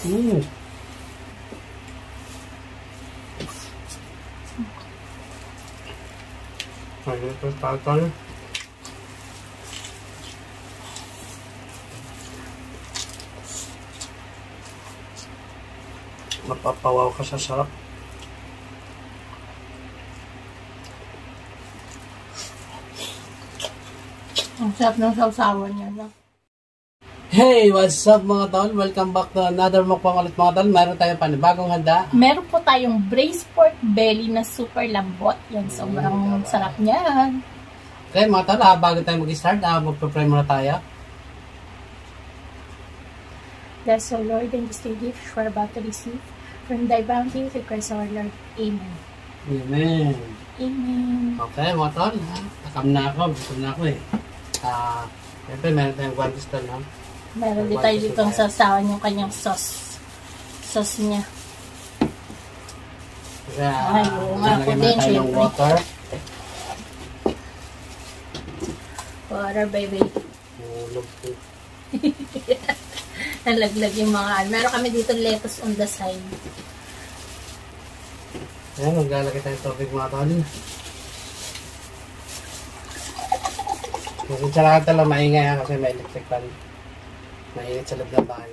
Ayun ito, tatol. Mapapawaw ka sa sarap. Ang sarap ng sausawan niya, no? Hey! What's up mga tol? Welcome back to another mukbang ulit mga tol. Meron tayong panibagong handa. Meron po tayong braised pork belly na super lambot. Yan, sobrang sarap niyan. Okay mga tol, bago tayo mag-start, magpa-pray muna tayo. Bless, O Lord, and this gift you are about to receive from thy bounty through Christ our Lord. Amen. Amen. Amen. Okay mga tol, takam na ako. Gusto na ako eh. Siyempre meron tayong guantes tol, no? Meron din tayo ditong sasawan yung kanyang sauce. Sauce niya. Ay, ako din, syempre. Water. Water, baby. Hulog po. Nalaglag yung mga meron kami dito lettuce on the side. Ayan, maglalagay tayong tubig mga tol. Yung tsara ka lang maingay kasi may electric fan. Mainit sa loob ng bahay.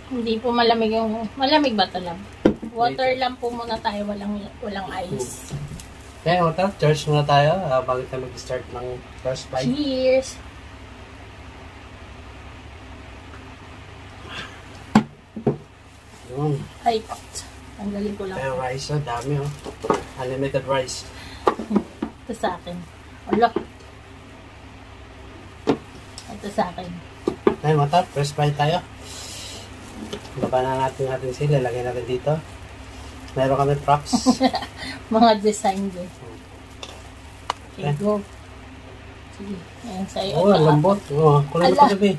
Hindi po malamig yung... Malamig ba ito lang? Water lang po muna tayo. Walang ice. Okay, water. Cheers muna tayo bago tayo mag-start ng first bite. Cheers! Yun. Ay, tanggalin ko lang. Kaya rice, dami oh. Unlimited rice. Ito sa akin. Ala. Ito sa akin. Okay, water. First bite tayo. Baba na natin sila. Lagay natin dito. Meron kami props. Mga design din. Okay, go. Sige. Ayan sa'yo. Oo, lambot. Oo, kulang na ito, babe.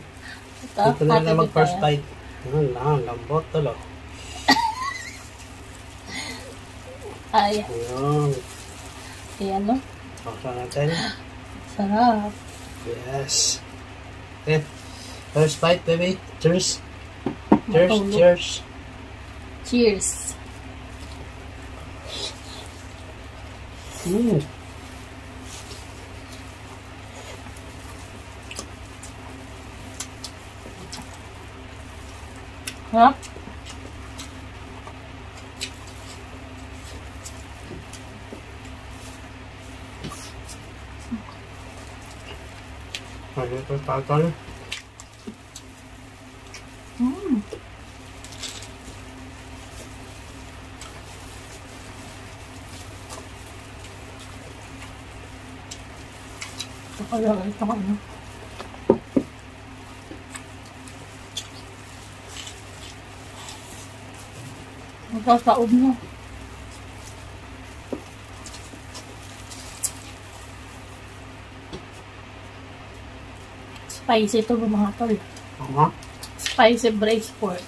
Dito na lang mag-first bite. Lambot talo. Ay. Ayan. Ayan, no? Paksa natin. Sarap. Yes. Okay. First bite, baby. Cheers. Cheers. Cheers. Cheers. Huh? Ano ito, tatol? Ito kaya, ito kaya. Magkasaob na. Spicy ito mga tol. Spicy braised pork.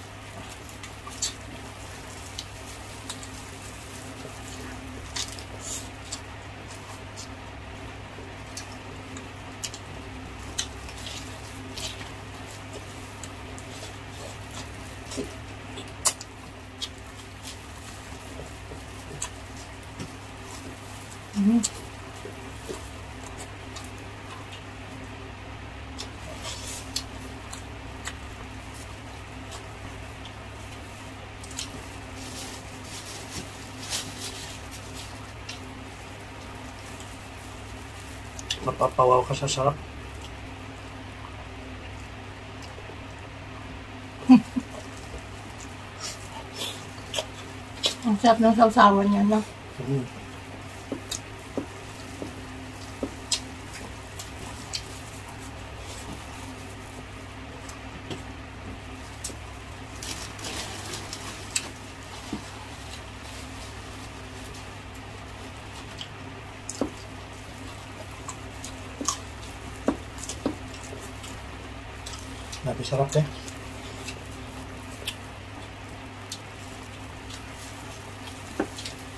Mapapawaw ka sa sarap. Ang sarap ng sausawan niya, no? Grabe sarap eh.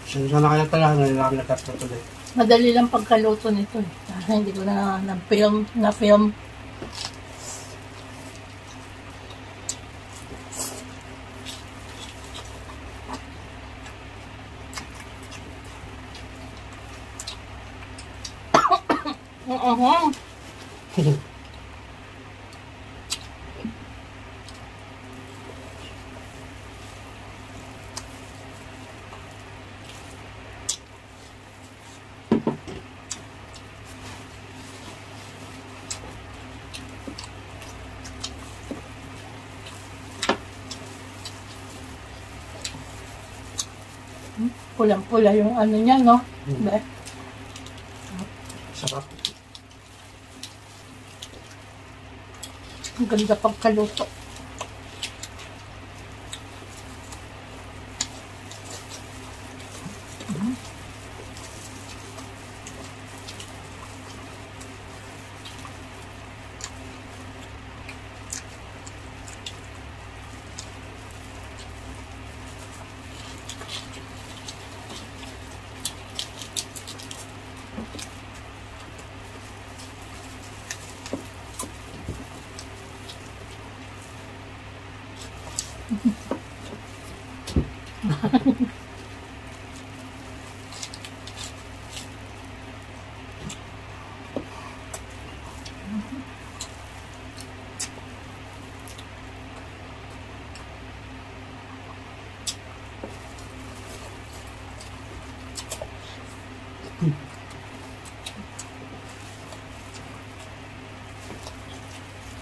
Sino na kaya talaga nila nagkatlo today. Madali lang pagkaluto nito eh. Hindi ko na na-film Oo. Pulang-pula yung ano niya, no? Be. Sarap. Ang ganda pagkaluto.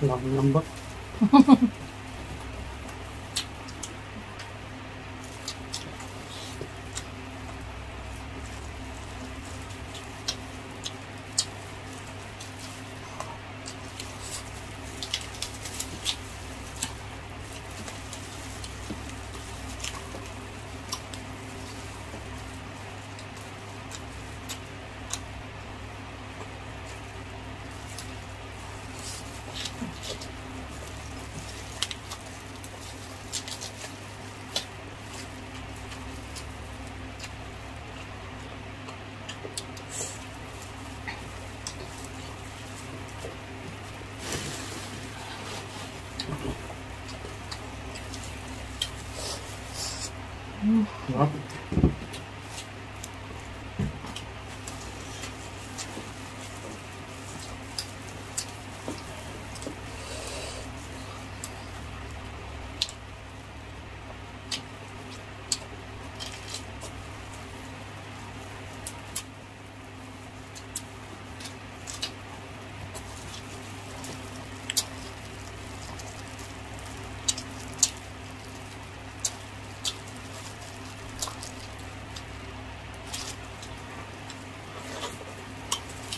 Lambot. Sarap.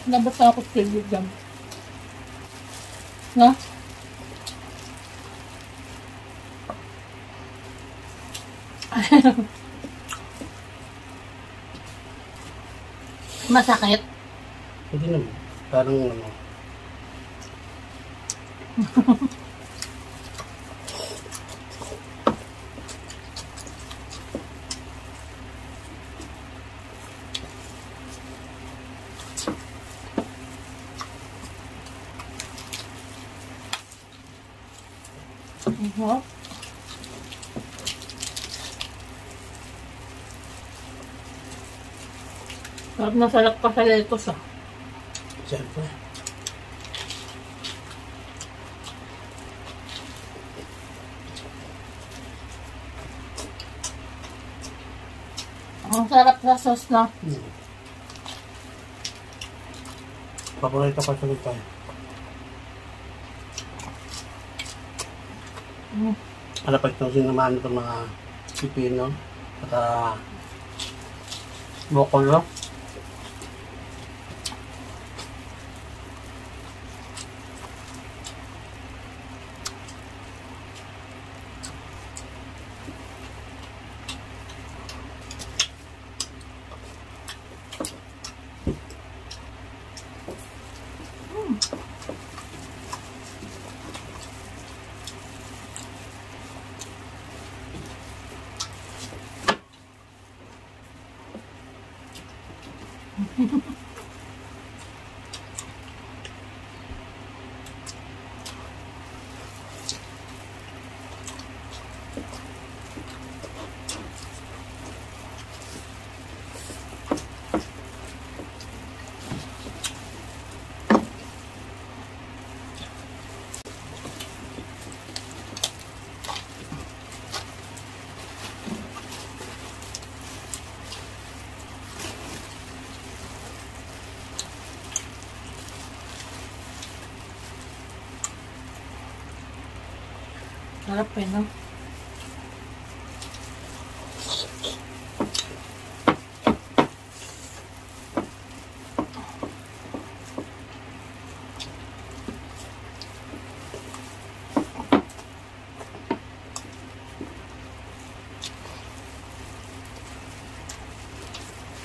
Nabasa ako sa dyan. No? Masakit. Hindi naman. Parang ano. Sarap na salak pa sa lettuce, ah. Siyempre. Ang sarap sa sauce na. Paborito ko ito tayo. Ano pa itong sinamahan itong mga pipino at bokolo. Sarap eh, no?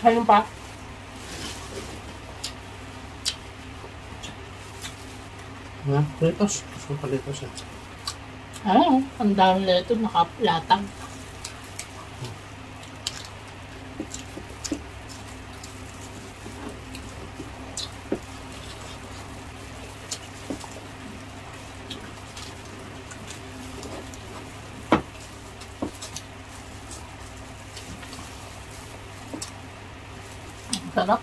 Ayun pa. Palitos. Gusto ko palitos eh. Ang dami na ito, nakalatag. Sarap.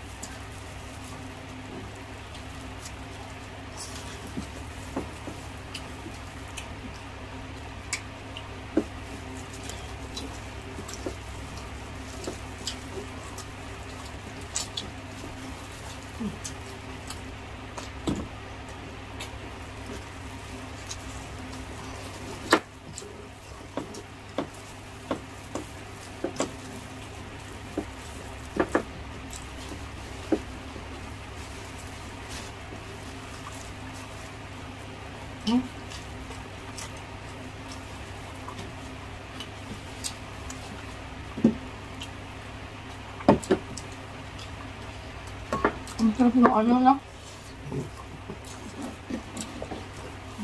Ang sarap ng ano na.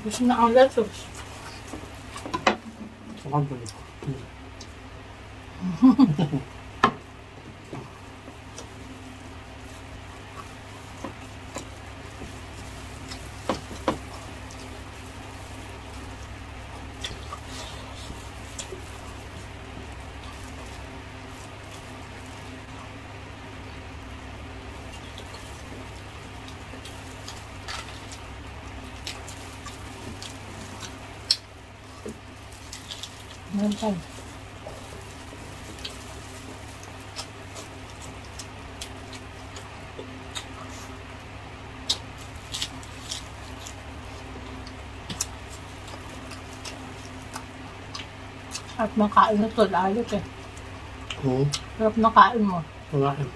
Gusto na ang lettuce. Sakang tuloy. Meron tayo. At makain na ito, ayos eh. Sarap na kain mo. Kumain.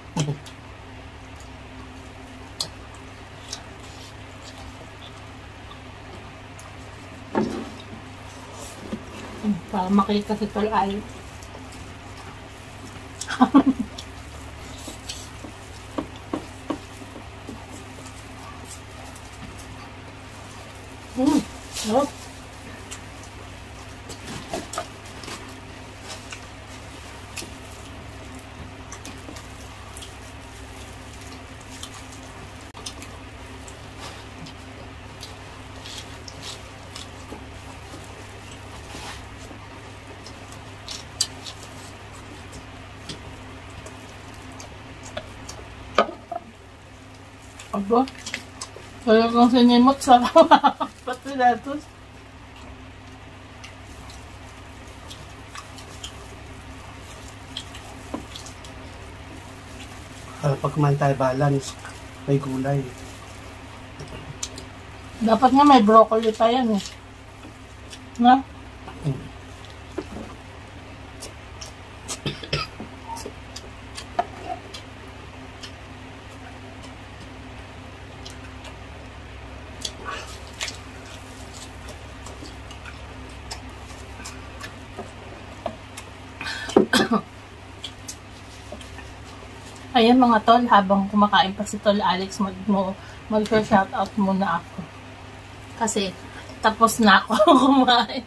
Para makita si Tol Ay. Sarap. Aba, talagang sinimot sa pati lettuce. Pag kumain tayo balance, may gulay. Dapat nga may broccoli pa yan eh. Na? Ayan mga tol, habang kumakain pa si Tol Alex, mag-shoutout muna ako. Kasi tapos na ako kumain.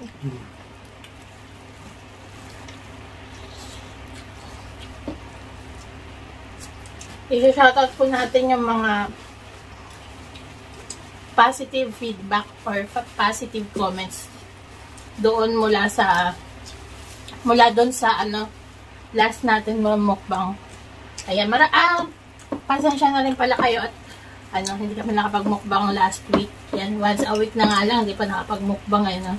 I-shoutout po natin yung mga positive feedback or positive comments doon mula doon sa last natin mga mukbang. Ayan, pasensya na rin pala kayo at hindi kami nakapag-mukbang last week. Yan, once a week na nga lang, hindi pa nakapag-mukbang ngayon.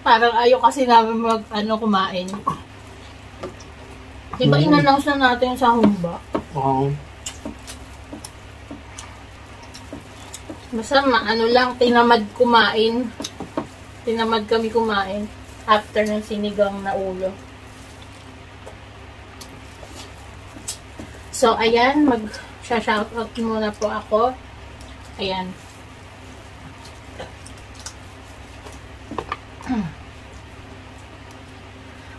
Parang ayaw kasi namin kumain. Diba in-announce na natin sa humba? Oo. Basta tinamad kumain. tinamad kami kumain after ng sinigang na ulo. So, ayan, mag-shoutout muna po ako. Ayan.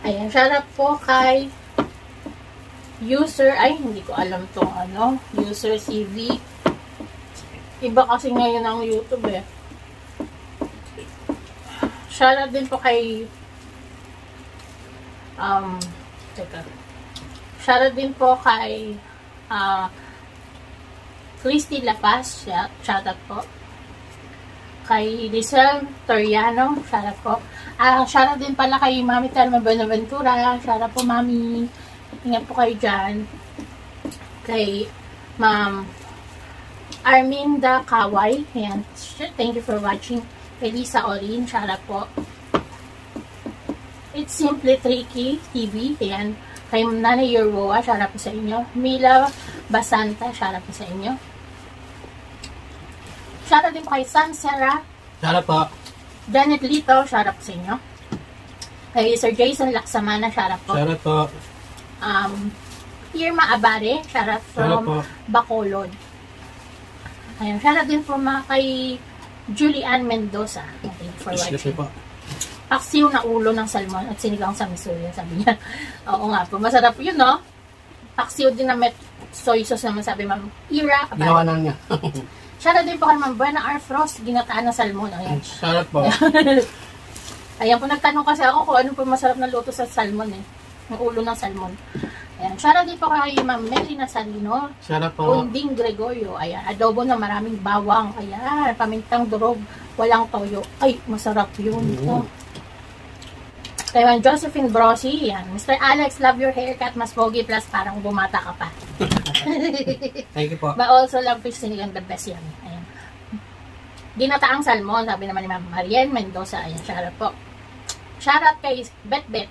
Ayan, shoutout po kay user, ay, hindi ko alam tong ano, user CV. Iba kasi ngayon ang YouTube eh. Shoutout din po kay teka. Shoutout din po kay Christy La Paz, shoutout po. Kay Rizal Toriano, shoutout po. Shoutout din pala kay Mami Telma Benaventura, shoutout po Mami. Ingat po kayo dyan. Kay Ma'am Arminda Kaway, ayan, thank you for watching. Kay Lisa Orin, shoutout po. It's Simply Tricky TV, ayan. Kay Nanay Yorwoa, shoutout po sa inyo. Mila Basanta, shoutout po sa inyo. Shoutout din po kay Sam Sarah. Shoutout po. Janet Lito, shoutout po sa inyo. Kay Sir Jason Laksamana, shoutout po. Shoutout po. Irma Abare, shoutout from Bacolod. Ayan, shoutout din po kay Julian Mendoza. Thank you for watching. Paksiw na ulo ng salmon at sinigang sa misuya, sabi niya. Oo nga po, masarap yun, no? Paksiw din na met soy sauce naman, sabi Ma'am Ira. Ginawa na niya. Shoutout din po kay Ma'am Buena R. Frost, ginataan ng salmon. Ayan. Shoutout po. Ayan po, nagtanong kasi ako kung ano po masarap na luto sa salmon eh. Yung ulo ng salmon. Ayan. Shoutout din po kay Ma'am Melina Salino. Shoutout po. Unding Gregorio. Ayan. Adobo na maraming bawang. Ayan. Pamintang durog. Walang toyo. Ay, masarap yun. Kay Ma'am Josephine Brosi. Ayan. Mr. Alex, love your haircut. Mas pogi plus parang bumata ka pa. Thank you po. But also love fish sinigang the best yan. Ayan. Ginataang salmon. Sabi naman ni Ma'am Marian Mendoza. Ayan. Shoutout po. Shoutout kay Bet.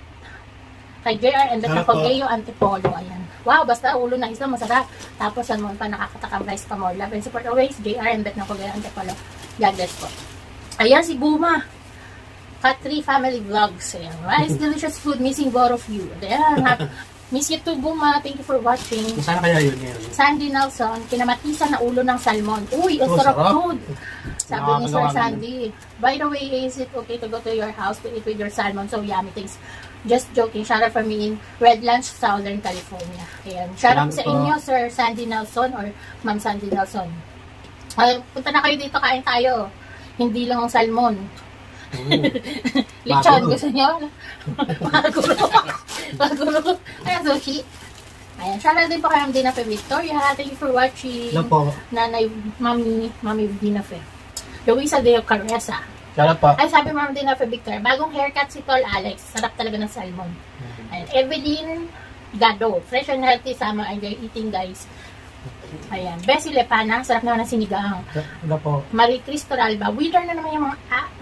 Kay JR and the Capogeo Antipolo. Ayan. Wow, basta ulo na isla, masarap. Tapos salmon pa, nakakatakam rice pa more. Love and support always. JR and the Capogeo Antipolo. God bless po. Ayan, si Buma. Kat3 Family Vlogs. Ayan. Rice, delicious food. Missing both of you. Ayan. Miss you too, Buma. Thank you for watching. Sana kaya yun ngayon? Sandy Nelson. Kinamatisan na ulo ng salmon. Uy, ang sarap food. Sabi ni Sir Sandy. By the way, is it okay to go to your house to eat with your salmon? So yummy things. Just joking. Shout out for me in Redlands, Southern California. Ayan. Shout out sa inyo, Sir Sandy Nelson or Ma'am Sandy Nelson. Ay, punta na kayo dito, kain tayo. Hindi lang ang salmon. Lechon, gusto nyo? Maguro. Ayan, sushi. Ayan, shout out din po kayo Dina Fe Victoria. Thank you for watching. Hello po. Nanay, Mami Dina Fe. Luisa Deo Carresa. Shoutout po. Ay, sabi Ma'am Dina Fe Victoria, bagong haircut si Tol Alex. Sarap talaga ng salmon. Ayan, Evelyn Gado. Fresh and healthy, sama. Enjoy eating, guys. Ayan. Bessie Lepana. Sarap naman ng sinigang. Hello po. Marie Cristor Alba. Winter na naman yung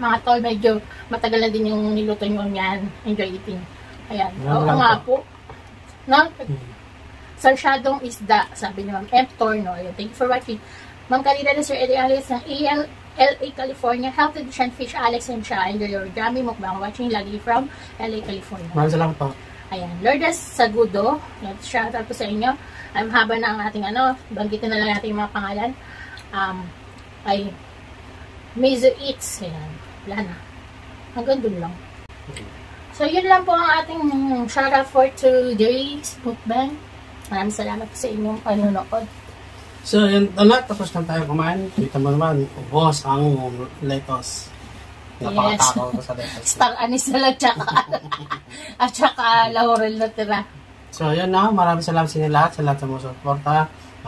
mga tol. Medyo matagal na din yung niluto nyo yan. Enjoy eating. Ayan. Oo nga po. No? Sarsyadong isda. Sabi ni Ma'am M. Torno. Ayan. Thank you for watching. Ma'am Kalida na Sir Eddie Alias ng LA, California. Health Edition Fish, Alex and Shah. Enjoy your Jami Mukbang. Watching lagi from LA, California. Maraming salamat po. Ayan. Lourdes Sagudo. Shout out po sa inyo. Haba na ang ating banggitin na lang natin yung mga pangalan. Ay Mizu Eats. Ayan. Wala na. Hanggang dun lang. So, yun lang po ang ating shout out for today's mukbang. Maraming salamat po sa inyong panonood. So, yun na. Tapos na tayo kumain. Kita mo naman, ubos ang lettuce. Napakatakaw ko sa lettuce. Star anise na lang at saka laurel na tira. So, yun na. Maraming salamat sa inyo lahat. Sa lahat sa mga suporta.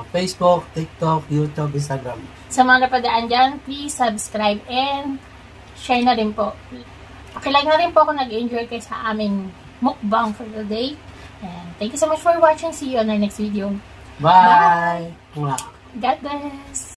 Facebook, TikTok, YouTube, Instagram. Sa mga napadaan dyan, please subscribe and share na rin po. Pakilike na rin po kung nag-enjoy kayo sa aming mukbang for the day. And thank you so much for watching. See you on our next video. Bye! God bless!